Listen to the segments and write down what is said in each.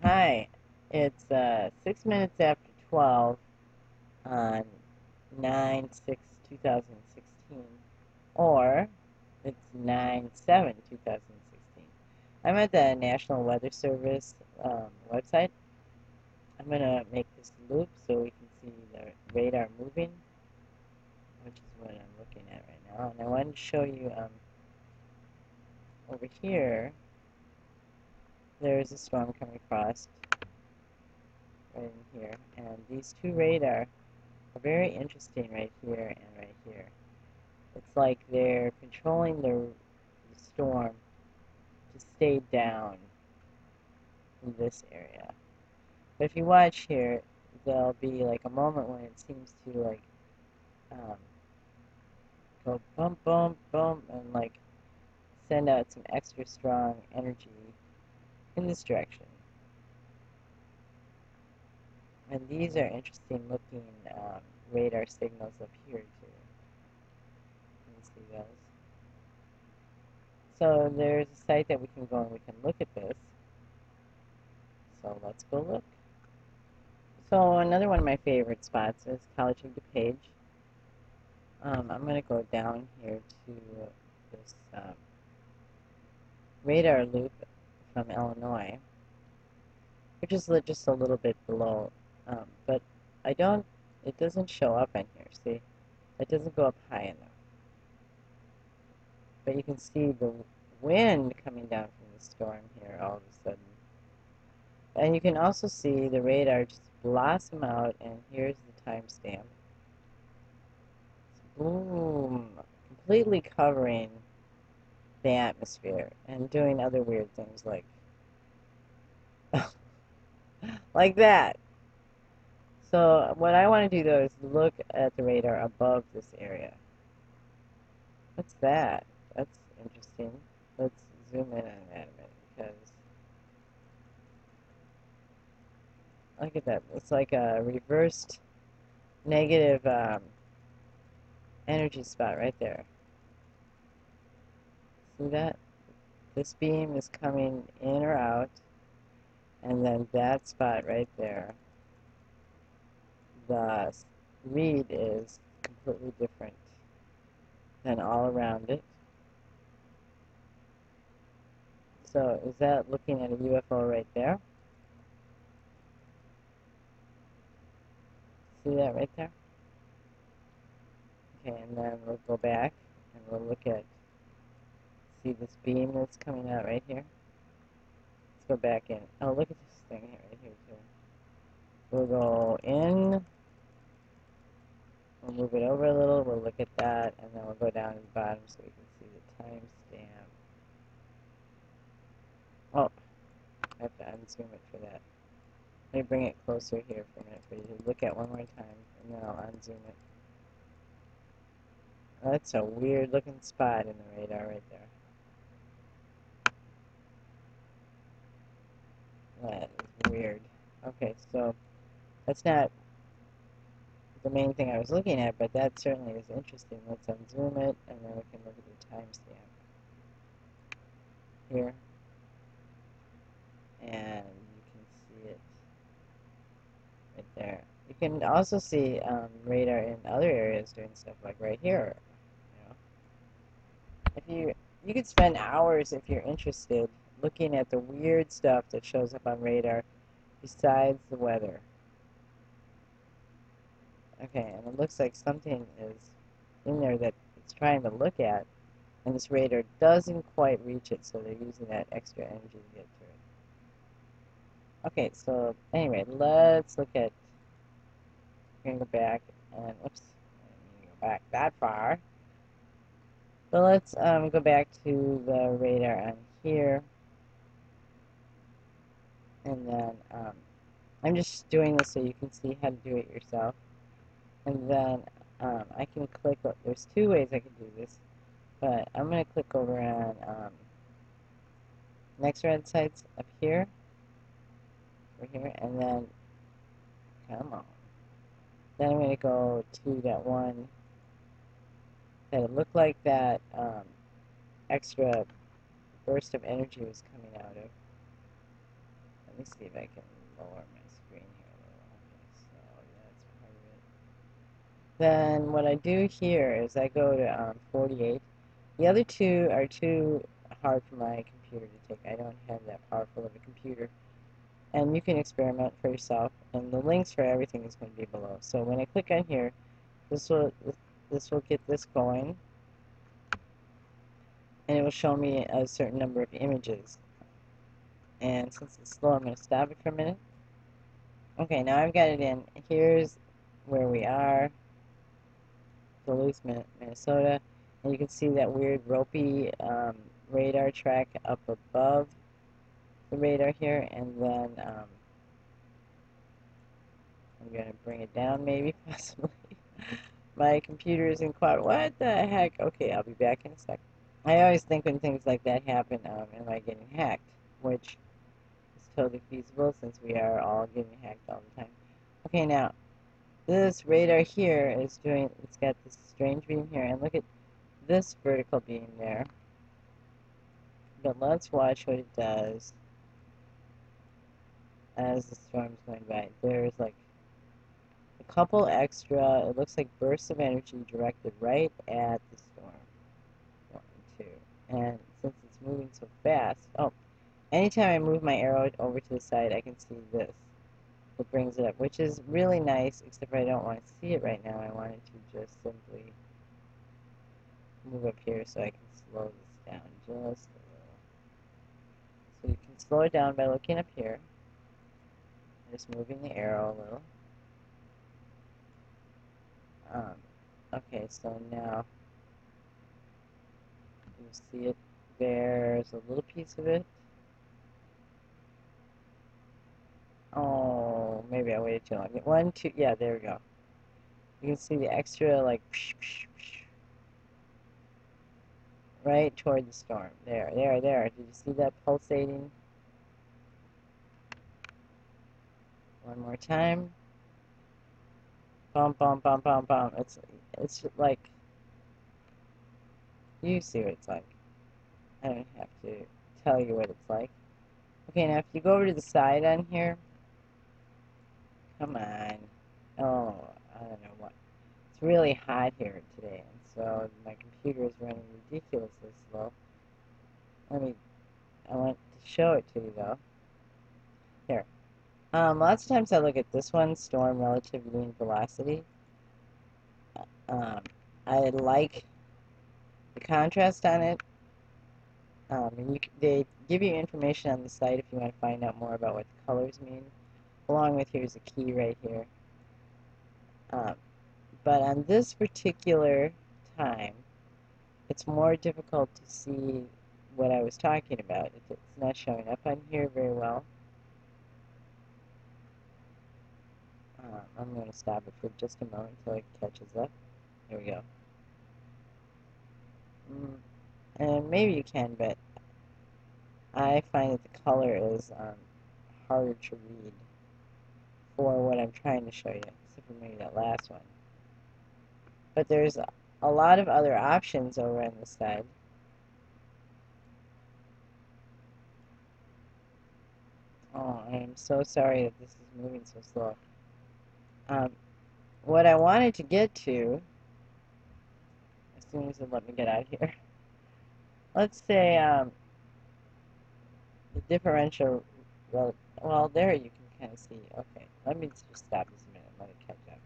Hi, it's 6 minutes after 12 on 9/6/2016, or it's 9/7/2016. I'm at the National Weather Service website. I'm going to make this loop so we can see the radar moving, which is what I'm looking at right now. And I wanted to show you over here, there's a storm coming across right in here, and these two radar very interesting right here and right here. It's like they're controlling the storm to stay down in this area. But if you watch here, there'll be like a moment when it seems to like um, go bump, bump, bump, and like send out some extra strong energy in this direction. And these are interesting looking radar signals up here too. You can see those. So there's a site that we can go and we can look at this. So let's go look. So another one of my favorite spots is College of DuPage. I'm going to go down here to this radar loop from Illinois, which is just a little bit below, but it doesn't show up in here, see? It doesn't go up high enough. But you can see the wind coming down from the storm here all of a sudden. And you can also see the radar just blossom out, and here's the timestamp. Boom! Completely covering the atmosphere and doing other weird things like that. So what I want to do though is look at the radar above this area. What's that? That's interesting. Let's zoom in on that a minute because look at that. It's like a reversed negative energy spot right there. See that? This beam is coming in or out, and then that spot right there, the read is completely different than all around it. So is that looking at a UFO right there? See that right there? Okay, and then we'll go back and we'll look at, see this beam that's coming out right here? Let's go back in. Oh, look at this thing here, right here too. We'll go in, we'll move it over a little, we'll look at that, and then we'll go down to the bottom so we can see the timestamp. Oh, I have to unzoom it for that. Let me bring it closer here for a minute for you to look at one more time, and then I'll unzoom it. That's a weird looking spot in the radar right there. That is weird. Okay, so that's not the main thing I was looking at, but that certainly is interesting. Let's unzoom it, and then we can look at the timestamp here. And you can see it right there. You can also see radar in other areas doing stuff like right here. You know, if you could spend hours if you're interested looking at the weird stuff that shows up on radar besides the weather. Okay, and it looks like something is in there that it's trying to look at, and this radar doesn't quite reach it, so they're using that extra energy to get to it. Okay, so anyway, let's look at, we're going to go back, and oops, I didn't go back that far. So let's go back to the radar on here, and then I'm just doing this so you can see how to do it yourself. And then I can click, there's two ways I can do this, but I'm going to click over on next red sites up here, over here, and then, come on. Then I'm going to go to that one that it looked like that extra burst of energy was coming out of. Let me see if I can lower my screen here a little. Okay, so that's part of it. Then what I do here is I go to 48. The other two are too hard for my computer to take. I don't have that powerful of a computer. And you can experiment for yourself. And the links for everything is going to be below. So when I click on here, this will get this going. And it will show me a certain number of images. And since it's slow, I'm going to stop it for a minute. Okay, now I've got it in. Here's where we are. Duluth, Minnesota. And you can see that weird ropey radar track up above the radar here, and then I'm going to bring it down maybe, possibly. My computer isn't quite, what the heck? Okay, I'll be back in a second. I always think when things like that happen, am I getting hacked? Which is totally feasible since we are all getting hacked all the time. Okay, now, this radar here is doing, it's got this strange beam here, and look at this vertical beam there. But let's watch what it does as the storm's going by. There's like a couple extra, it looks like bursts of energy directed right at the storm. 1, 2. And since it's moving so fast, oh, anytime I move my arrow over to the side, I can see this. It brings it up, which is really nice, except I don't want to see it right now. I want it to just simply move up here so I can slow this down just a little. So you can slow it down by looking up here. Just moving the arrow a little. Okay, so now you see it. There's a little piece of it. Oh, maybe I waited too long. 1, 2, yeah, there we go. You can see the extra, like, right toward the storm. There. Did you see that pulsating? One more time. Bum, bum, bum, bum, bum. It's like, you see what it's like. I don't have to tell you what it's like. Okay, now if you go over to the side on here, come on. Oh, I don't know what. It's really hot here today, and so my computer is running ridiculously slow. I want to show it to you though. Here. Lots of times I look at this one, storm relativity and velocity. I like the contrast on it. They give you information on the site if you want to find out more about what the colors mean. Along with, here's a key right here. But on this particular time, it's more difficult to see what I was talking about. It's not showing up on here very well. I'm going to stop it for just a moment until it catches up. Here we go. And maybe you can, but I find that the color is harder to read for what I'm trying to show you, except for maybe that last one. But there's a lot of other options over on this side. Oh, I am so sorry that this is moving so slow. What I wanted to get to, as soon as it let me get out of here, let's say the differential, well, there you can kind of see. Okay, let me just stop this a minute and let it catch up.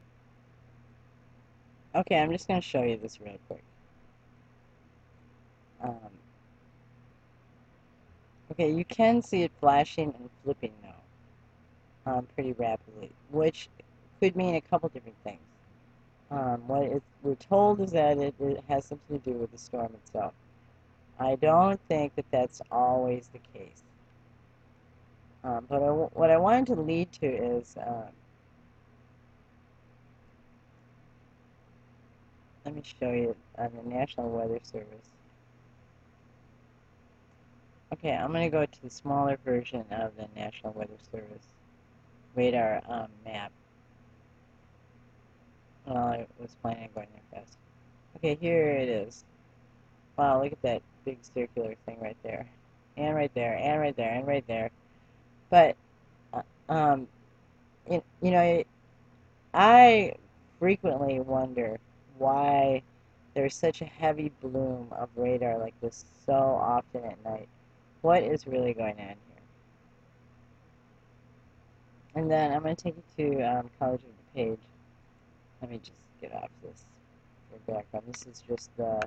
Okay, I'm just going to show you this real quick. Okay, you can see it flashing and flipping now pretty rapidly, which could mean a couple different things. What we're told is that it has something to do with the storm itself. I don't think that that's always the case. But what I wanted to lead to is, let me show you on the National Weather Service. Okay, I'm going to go to the smaller version of the National Weather Service radar map. Well, I was planning on going there fast. Okay, here it is. Wow, look at that big circular thing right there. And right there, and right there, and right there. But Um, you know, I frequently wonder why there's such a heavy bloom of radar like this so often at night. What is really going on here? And then I'm going to take you to College of DuPage. Let me just get off this for background. This is just the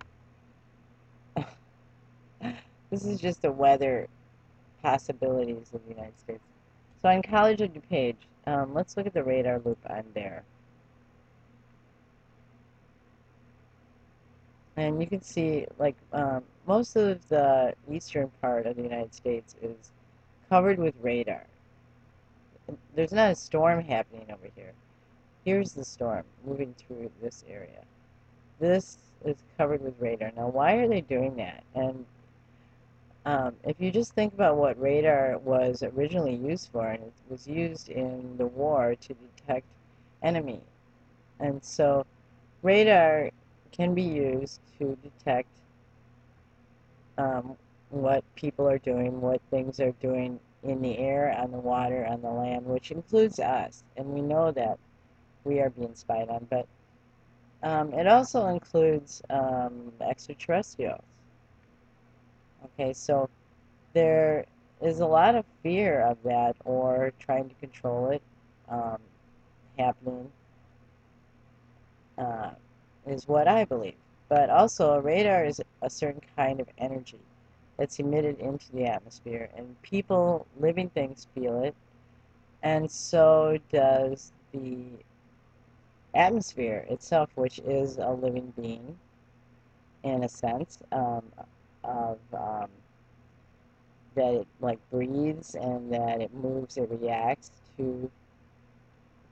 this is just the weather possibilities of the United States. So on College of DuPage, let's look at the radar loop on there. And you can see, like, most of the eastern part of the United States is covered with radar. There's not a storm happening over here. Here's the storm moving through this area. This is covered with radar. Now, why are they doing that? And if you just think about what radar was originally used for, and it was used in the war to detect enemy. And so radar can be used to detect what people are doing, what things are doing in the air, on the water, on the land, which includes us. And we know that we are being spied on, but it also includes extraterrestrials. Okay, so there is a lot of fear of that or trying to control it um, happening, uh, is what I believe. But also, radar is a certain kind of energy that's emitted into the atmosphere, and people, living things, feel it, and so does the atmosphere itself, which is a living being in a sense, of that it like breathes and that it moves, it reacts to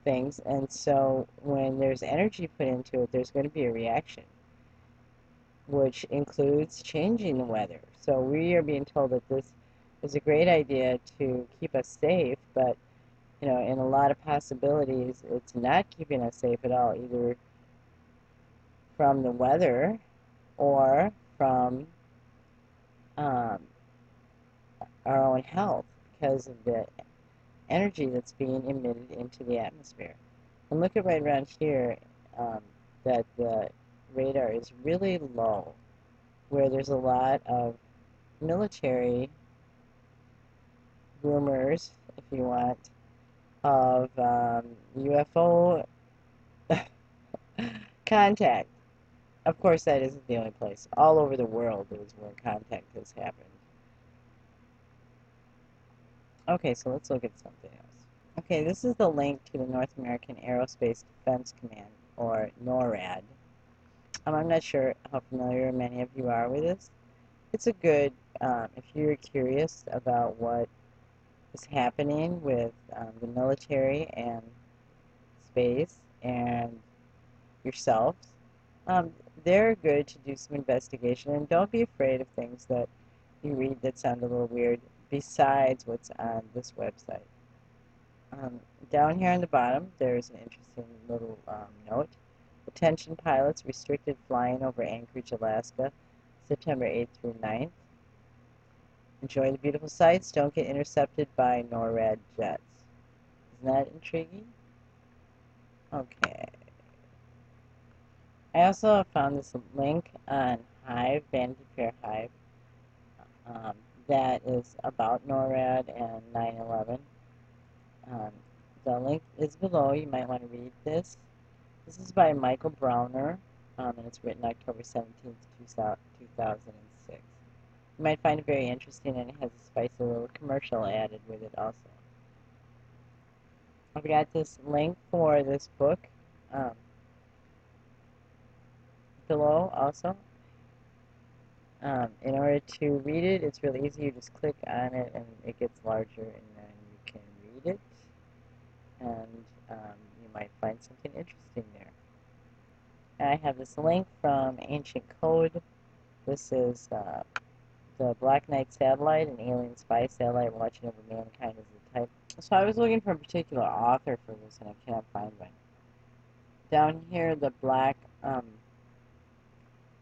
things, and so when there's energy put into it, there's going to be a reaction, which includes changing the weather. So we are being told that this is a great idea to keep us safe, but in a lot of possibilities, it's not keeping us safe at all, either from the weather or from um, our own health because of the energy that's being emitted into the atmosphere. And look at right around here um, that the radar is really low, where there's a lot of military rumors, if you want, of UFO contact. Of course, that isn't the only place. All over the world is where contact has happened. Okay, so let's look at something else. Okay, this is the link to the North American Aerospace Defense Command, or NORAD. I'm not sure how familiar many of you are with this. It's a good, if you're curious about what is happening with the military and space and yourselves, um, they're good to do some investigation. And don't be afraid of things that you read that sound a little weird besides what's on this website. Um, Down here on the bottom, there's an interesting little note. Attention pilots, restricted flying over Anchorage, Alaska, September 8th through 9th. Enjoy the beautiful sights. Don't get intercepted by NORAD jets. Isn't that intriguing? Okay. I also found this link on Hive, Vanity Fair Hive, um, that is about NORAD and 9/11. Um, the link is below. You might want to read this. This is by Michael Browner, and it's written October 17th, 2006. You might find it very interesting, and it has a spicy little commercial added with it also. I've got this link for this book um, below also. In order to read it, it's really easy. You just click on it, and it gets larger, and then you can read it, and you might find something interesting there. I have this link from Ancient Code. This is the Black Knight satellite, an alien spy satellite watching over mankind as a type. So I was looking for a particular author for this, and I cannot find one. Down here, the Black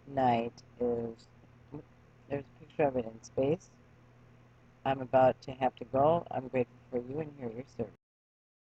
Knight is, there's a picture of it in space. I'm about to have to go. I'm grateful for you, and here are your service.